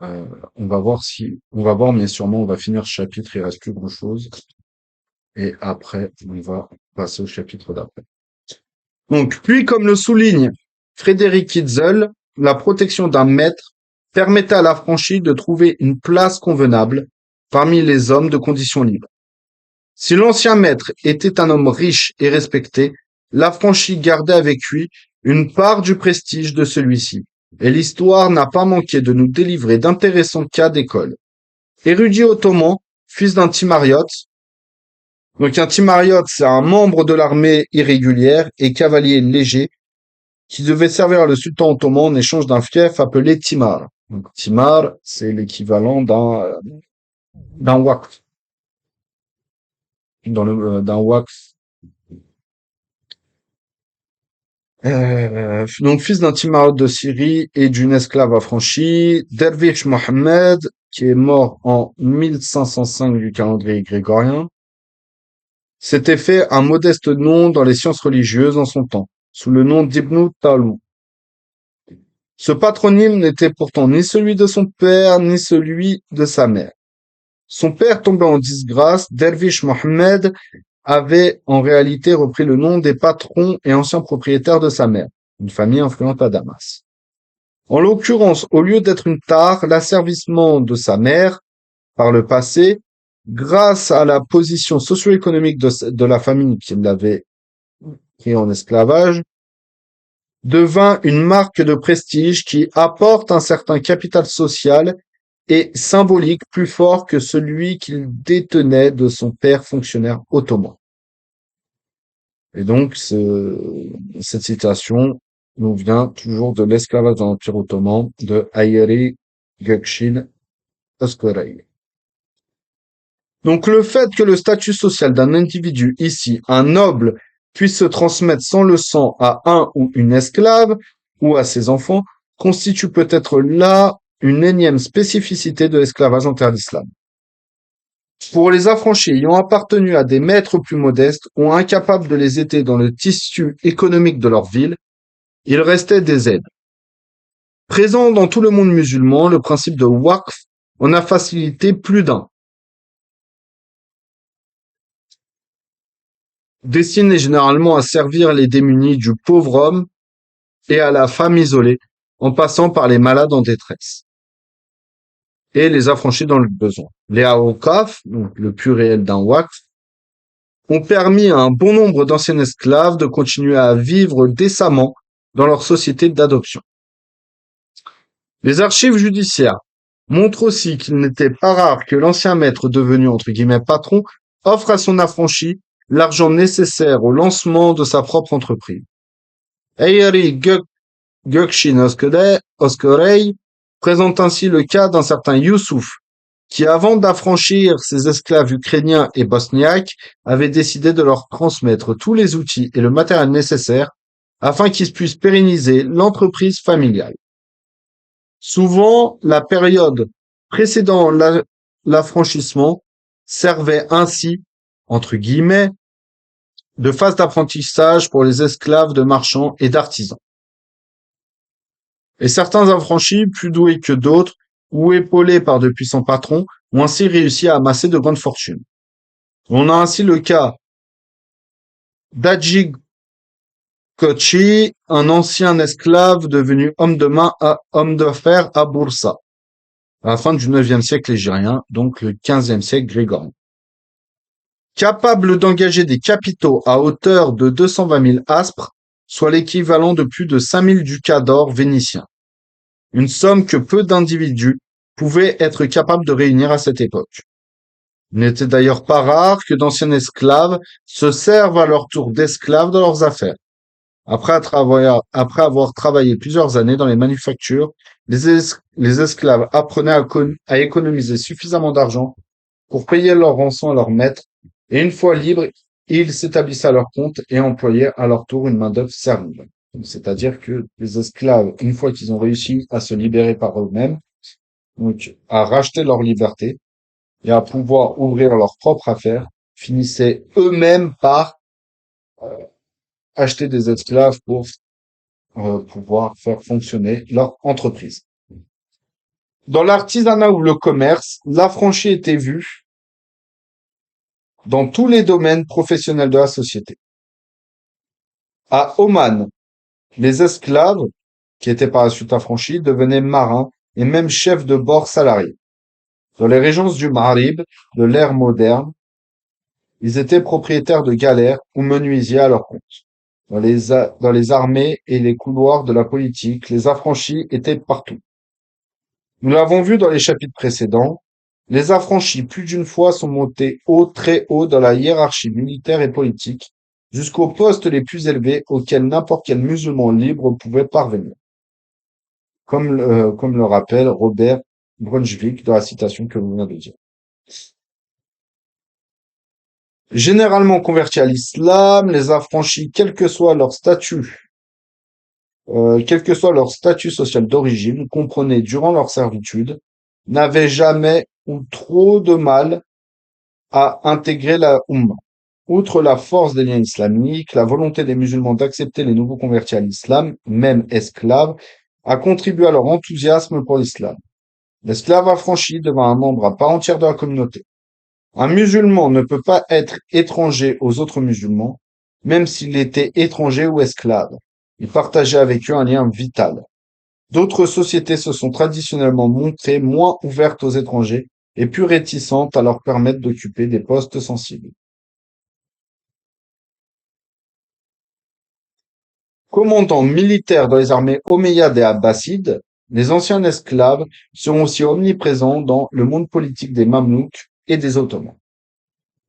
On va voir, mais sûrement on va finir ce chapitre, il reste plus grand chose. Et après, on va passer au chapitre d'après. Donc, puis, comme le souligne Frédéric Kitzel, la protection d'un maître permettait à l'affranchi de trouver une place convenable parmi les hommes de conditions libres. Si l'ancien maître était un homme riche et respecté, l'affranchi gardait avec lui une part du prestige de celui-ci, et l'histoire n'a pas manqué de nous délivrer d'intéressants cas d'école. Érudit ottoman, fils d'un timariote. Donc un timariote, c'est un membre de l'armée irrégulière et cavalier léger qui devait servir le sultan ottoman en échange d'un fief appelé timar. Donc timar, c'est l'équivalent d'un waqf. D'un waqf. Donc fils d'un timariote de Syrie et d'une esclave affranchie, Dervish Mohammed, qui est mort en 1505 du calendrier grégorien, s'était fait un modeste nom dans les sciences religieuses en son temps, sous le nom d'Ibn Talou. Ce patronyme n'était pourtant ni celui de son père, ni celui de sa mère. Son père tombé en disgrâce, Dervish Mohammed avait en réalité repris le nom des patrons et anciens propriétaires de sa mère, une famille influente à Damas. En l'occurrence, au lieu d'être une tare, l'asservissement de sa mère, par le passé, grâce à la position socio-économique de la famille qui l'avait pris en esclavage, devint une marque de prestige qui apporte un certain capital social et symbolique plus fort que celui qu'il détenait de son père fonctionnaire ottoman. Et donc, cette citation nous vient toujours de l'esclavage dans l'Empire ottoman de Hayri Gökçin Özkörey. Donc, le fait que le statut social d'un individu, ici un noble, puisse se transmettre sans le sang à un ou une esclave ou à ses enfants constitue peut-être là une énième spécificité de l'esclavage en terre d'islam. Pour les affranchis ayant appartenu à des maîtres plus modestes ou incapables de les aider dans le tissu économique de leur ville, il restait des aides. Présent dans tout le monde musulman, le principe de waqf en a facilité plus d'un. Destiné généralement à servir les démunis du pauvre homme et à la femme isolée, en passant par les malades en détresse et les affranchis dans le besoin. Les awqaf, donc le pluriel d'un waqf, ont permis à un bon nombre d'anciens esclaves de continuer à vivre décemment dans leur société d'adoption. Les archives judiciaires montrent aussi qu'il n'était pas rare que l'ancien maître devenu entre guillemets patron offre à son affranchi l'argent nécessaire au lancement de sa propre entreprise. Hayri Gökçin Özkörey présente ainsi le cas d'un certain Youssouf, qui avant d'affranchir ses esclaves ukrainiens et bosniaques, avait décidé de leur transmettre tous les outils et le matériel nécessaire afin qu'ils puissent pérenniser l'entreprise familiale. Souvent, la période précédant l'affranchissement servait ainsi, entre guillemets, de phase d'apprentissage pour les esclaves de marchands et d'artisans. Et certains affranchis, plus doués que d'autres, ou épaulés par de puissants patrons, ont ainsi réussi à amasser de grandes fortunes. On a ainsi le cas d'Hadji Kochi, un ancien esclave devenu homme d'affaires à Boursa, à la fin du IXe siècle égérien, donc le XVe siècle grégorien. Capable d'engager des capitaux à hauteur de 220 000 aspres, soit l'équivalent de plus de 5 000 ducats d'or vénitiens. Une somme que peu d'individus pouvaient être capables de réunir à cette époque. Il n'était d'ailleurs pas rare que d'anciens esclaves se servent à leur tour d'esclaves dans leurs affaires. Après avoir travaillé plusieurs années dans les manufactures, les esclaves apprenaient à économiser suffisamment d'argent pour payer leur rançon à leur maître, et une fois libres, ils s'établissaient à leur compte et employaient à leur tour une main-d'œuvre servile. C'est-à-dire que les esclaves, une fois qu'ils ont réussi à se libérer par eux-mêmes, donc à racheter leur liberté et à pouvoir ouvrir leurs propres affaires, finissaient eux-mêmes par acheter des esclaves pour pouvoir faire fonctionner leur entreprise. Dans l'artisanat ou le commerce, l'affranchi était vu dans tous les domaines professionnels de la société. À Oman, les esclaves, qui étaient par la suite affranchis, devenaient marins et même chefs de bord salariés. Dans les régions du Maghrib, de l'ère moderne, ils étaient propriétaires de galères ou menuisiers à leur compte. Dans les armées et les couloirs de la politique, les affranchis étaient partout. Nous l'avons vu dans les chapitres précédents, les affranchis plus d'une fois sont montés très haut dans la hiérarchie militaire et politique, jusqu'aux postes les plus élevés auxquels n'importe quel musulman libre pouvait parvenir. Comme le rappelle Robert Brunswick dans la citation que vous venez de dire. Généralement convertis à l'islam, les affranchis, quel que soit leur statut social d'origine, comprenaient durant leur servitude, n'avaient jamais ou trop de mal à intégrer la Ummah. Outre la force des liens islamiques, la volonté des musulmans d'accepter les nouveaux convertis à l'islam, même esclaves, a contribué à leur enthousiasme pour l'islam. L'esclave affranchi devint un membre à part entière de la communauté. Un musulman ne peut pas être étranger aux autres musulmans, même s'il était étranger ou esclave. Il partageait avec eux un lien vital. D'autres sociétés se sont traditionnellement montrées moins ouvertes aux étrangers et plus réticentes à leur permettre d'occuper des postes sensibles. Commandants militaires dans les armées omeyyades et abbassides, les anciens esclaves seront aussi omniprésents dans le monde politique des Mamelouks et des Ottomans.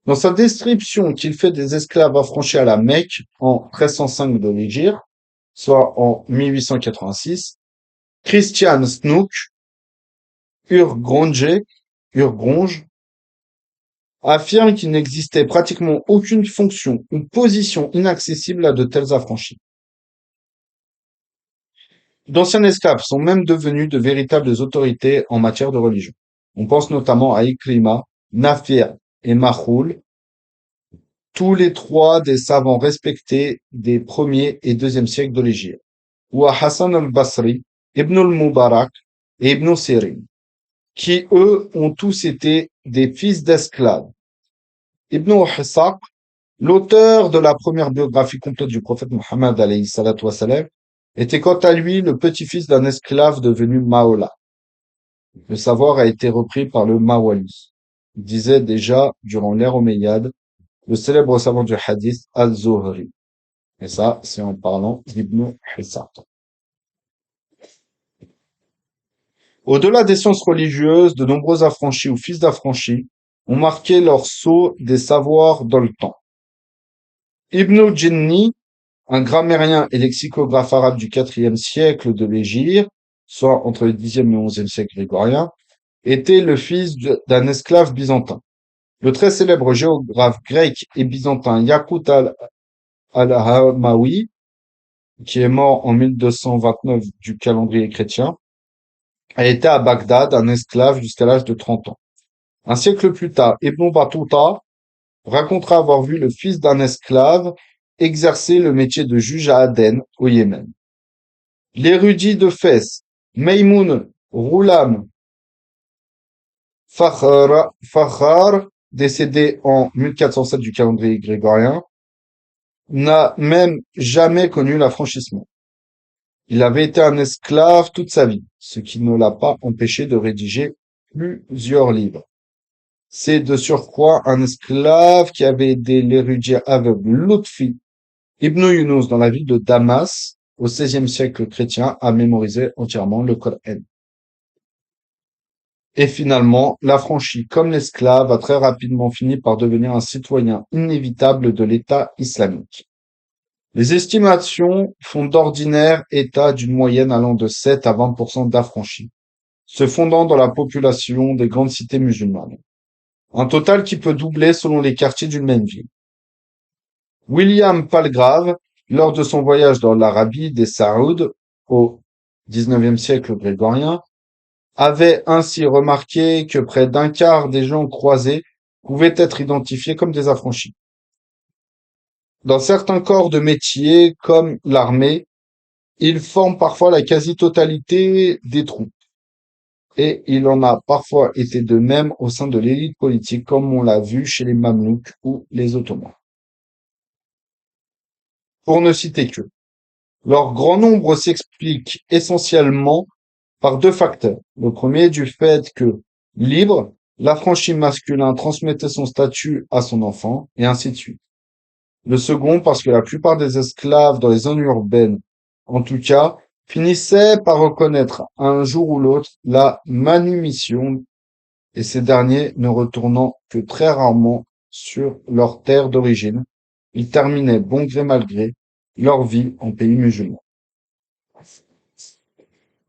Dans sa description qu'il fait des esclaves affranchis à la Mecque en 1305 de l'Hégire, soit en 1886, Christian Snook, Urgronge, affirme qu'il n'existait pratiquement aucune fonction ou position inaccessible à de tels affranchis. D'anciens esclaves sont même devenus de véritables autorités en matière de religion. On pense notamment à Ikrima, Nafi' et Makhoul, tous les trois des savants respectés des 1er et 2e siècles de l'Hégire, ou à Hassan al-Basri, Ibn al-Mubarak et Ibn Sirin, qui eux ont tous été des fils d'esclaves. Ibn Ishaq, l'auteur de la première biographie complète du prophète Mohammed alayhi salatu wassalam, était quant à lui le petit-fils d'un esclave devenu Maola. Le savoir a été repris par le Mawali. Il disait déjà, durant l'ère omeyyade, le célèbre savant du hadith Al-Zuhri. Et ça, c'est en parlant d'Ibn Ishaq. Au-delà des sciences religieuses, de nombreux affranchis ou fils d'affranchis ont marqué leur sceau des savoirs dans le temps. Ibn Jinni, un grammairien et lexicographe arabe du IVe siècle de l'Hégire, soit entre le Xe et XIe siècle grégorien, était le fils d'un esclave byzantin. Le très célèbre géographe grec et byzantin Yaqut al-Hamawi, qui est mort en 1229 du calendrier chrétien, a été à Bagdad un esclave jusqu'à l'âge de 30 ans. Un siècle plus tard, Ibn Battuta racontera avoir vu le fils d'un esclave exercer le métier de juge à Aden, au Yémen. L'érudit de Fès, Maïmoun Roulam Fakhar, décédé en 1407 du calendrier grégorien, n'a même jamais connu l'affranchissement. Il avait été un esclave toute sa vie, ce qui ne l'a pas empêché de rédiger plusieurs livres. C'est de surcroît un esclave qui avait aidé l'érudit aveugle Lutfi Ibn Yunus dans la ville de Damas, au XVIe siècle chrétien, à mémoriser entièrement le Coran. Et finalement, l'affranchi comme l'esclave a très rapidement fini par devenir un citoyen inévitable de l'État islamique. Les estimations font d'ordinaire état d'une moyenne allant de 7 à 20% d'affranchis, se fondant dans la population des grandes cités musulmanes. Un total qui peut doubler selon les quartiers d'une même ville. William Palgrave, lors de son voyage dans l'Arabie des Saouds au XIXe siècle grégorien, avait ainsi remarqué que près d'un quart des gens croisés pouvaient être identifiés comme des affranchis. Dans certains corps de métier, comme l'armée, ils forment parfois la quasi-totalité des troupes. Et il en a parfois été de même au sein de l'élite politique, comme on l'a vu chez les Mamelouks ou les Ottomans. Pour ne citer que, leur grand nombre s'explique essentiellement par deux facteurs. Le premier, du fait que, libre, l'affranchi masculin transmettait son statut à son enfant, et ainsi de suite. Le second, parce que la plupart des esclaves dans les zones urbaines, en tout cas, finissaient par reconnaître un jour ou l'autre la manumission, et ces derniers ne retournant que très rarement sur leur terre d'origine, ils terminaient bon gré mal gré leur vie en pays musulman.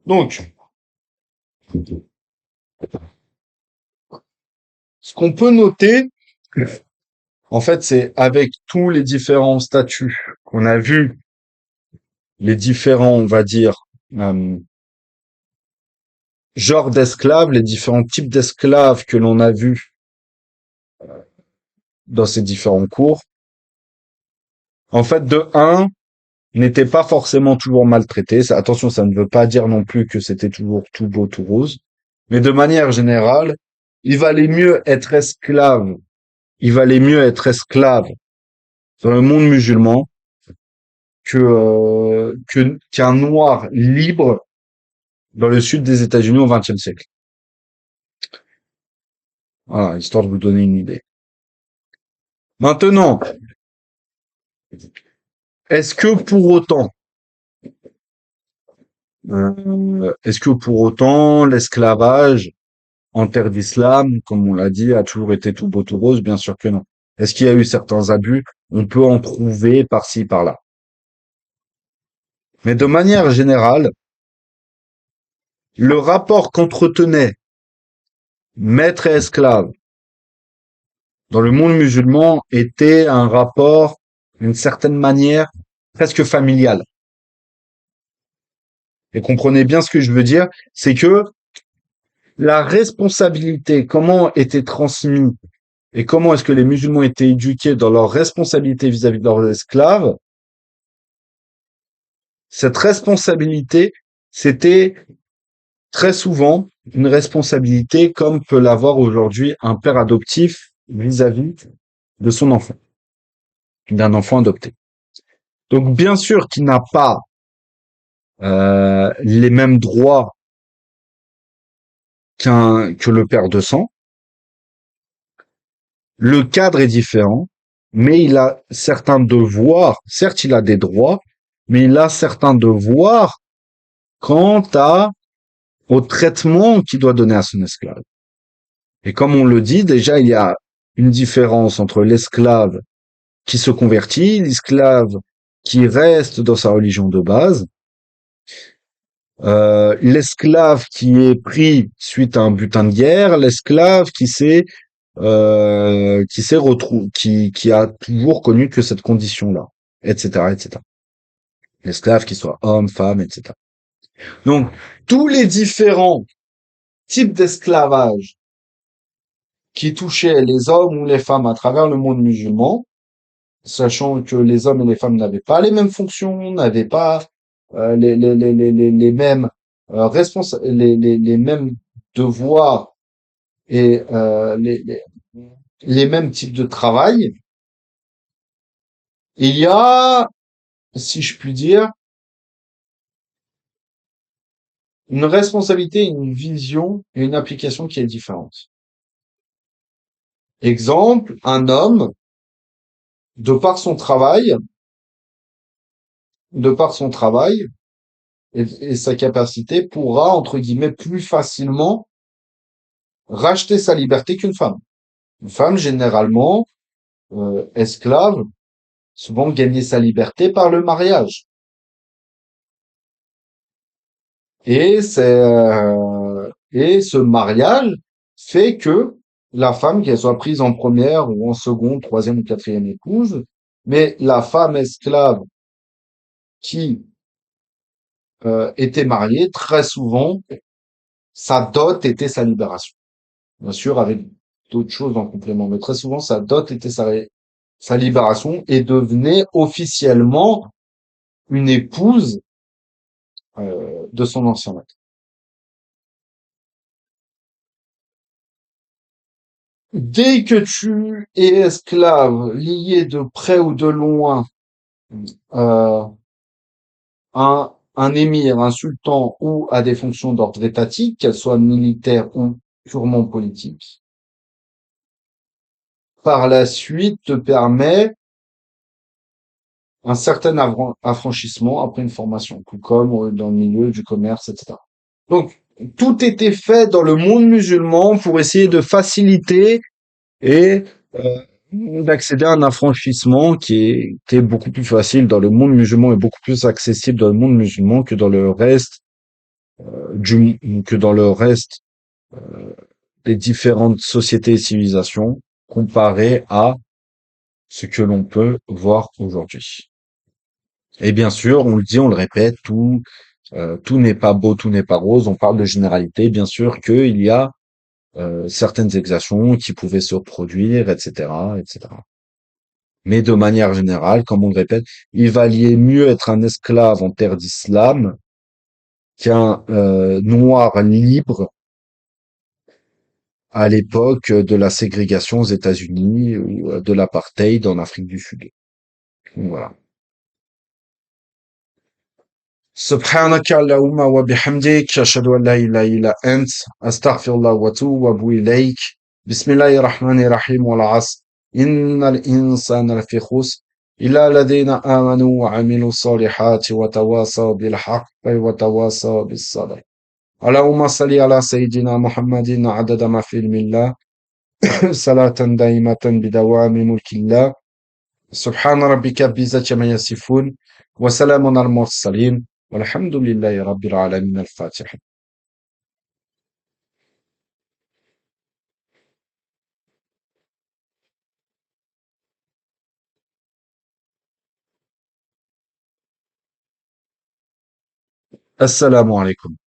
Donc, ce qu'on peut noter, en fait, c'est avec tous les différents statuts qu'on a vus, les différents, on va dire, euh, genres d'esclaves, les différents types d'esclaves que l'on a vus dans ces différents cours, en fait, de un, n'étaient pas forcément toujours maltraités. Attention, ça ne veut pas dire non plus que c'était toujours tout beau, tout rose. Mais de manière générale, il valait mieux être esclave. Il valait mieux être esclave dans le monde musulman qu'un noir libre dans le sud des États-Unis au XXe siècle. Voilà, histoire de vous donner une idée. Maintenant, est-ce que pour autant, l'esclavage en terre d'islam, comme on l'a dit, a toujours été tout beau tout rose? Bien sûr que non. Est-ce qu'il y a eu certains abus? On peut en trouver par-ci, par-là. Mais de manière générale, le rapport qu'entretenaient maître et esclave dans le monde musulman était un rapport, d'une certaine manière, presque familial. Et comprenez bien ce que je veux dire, c'est que la responsabilité, comment était transmise et comment est-ce que les musulmans étaient éduqués dans leur responsabilité vis-à-vis de leurs esclaves, cette responsabilité, c'était très souvent une responsabilité comme peut l'avoir aujourd'hui un père adoptif vis-à-vis de son enfant, d'un enfant adopté. Donc bien sûr qu'il n'a pas les mêmes droits que le père de sang. Le cadre est différent, mais il a certains devoirs. Certes, il a des droits, mais il a certains devoirs quant au traitement qu'il doit donner à son esclave. Et comme on le dit, déjà, il y a une différence entre l'esclave qui se convertit, l'esclave qui reste dans sa religion de base. l'esclave qui est pris suite à un butin de guerre, l'esclave qui s'est retrouvé, qui a toujours connu que cette condition-là, etc., etc. L'esclave qui soit homme, femme, etc. Donc, tous les différents types d'esclavage qui touchaient les hommes ou les femmes à travers le monde musulman, sachant que les hommes et les femmes n'avaient pas les mêmes fonctions, n'avaient pas les mêmes les mêmes devoirs et les mêmes types de travail. Il y a, si je puis dire, une responsabilité, une vision et une application qui est différente. Exemple, un homme, de par son travail, de par son travail et sa capacité, pourra, entre guillemets, plus facilement racheter sa liberté qu'une femme. Une femme, généralement, esclave, souvent gagner sa liberté par le mariage. Et ce mariage fait que la femme, qu'elle soit prise en première ou en seconde, troisième ou quatrième épouse, mais la femme esclave qui était mariée, très souvent, sa dot était sa libération. Bien sûr, avec d'autres choses en complément, mais très souvent, sa dot était sa libération et devenait officiellement une épouse de son ancien maître. Dès que tu es esclave, lié de près ou de loin euh, à un émir, un sultan ou à des fonctions d'ordre étatique, qu'elles soient militaires ou purement politiques, par la suite te permet un certain affranchissement après une formation, tout comme dans le milieu du commerce, etc. Donc, tout était fait dans le monde musulman pour essayer de faciliter et d'accéder à un affranchissement qui était beaucoup plus facile dans le monde musulman et beaucoup plus accessible dans le monde musulman que dans le reste que dans le reste des différentes sociétés et civilisations comparé à ce que l'on peut voir aujourd'hui. Et bien sûr, on le dit, on le répète, tout n'est pas beau, tout n'est pas rose. On parle de généralité, bien sûr qu'il y a certaines exactions qui pouvaient se reproduire, etc., etc. Mais de manière générale, comme on le répète, il valait mieux être un esclave en terre d'islam qu'un noir libre à l'époque de la ségrégation aux États-Unis ou de l'apartheid en Afrique du Sud. Donc, voilà. سبحانك اللهم وبحمدك أشهد أن لا إله إلا أنت أستغفر الله وأتوب إليك بسم الله الرحمن الرحيم والعصر إن الإنسان لفي خسر إلا الذين آمنوا وعملوا الصالحات وتواصوا بالحق وتواصوا بالصبر اللهم صل على سيدنا محمد عدد ما في علم الله صلاة دائمة بدوام ملك الله سبحان ربك رب العزة عما يصفون وسلام على المرسلين والحمد لله رب العالمين الفاتحة السلام عليكم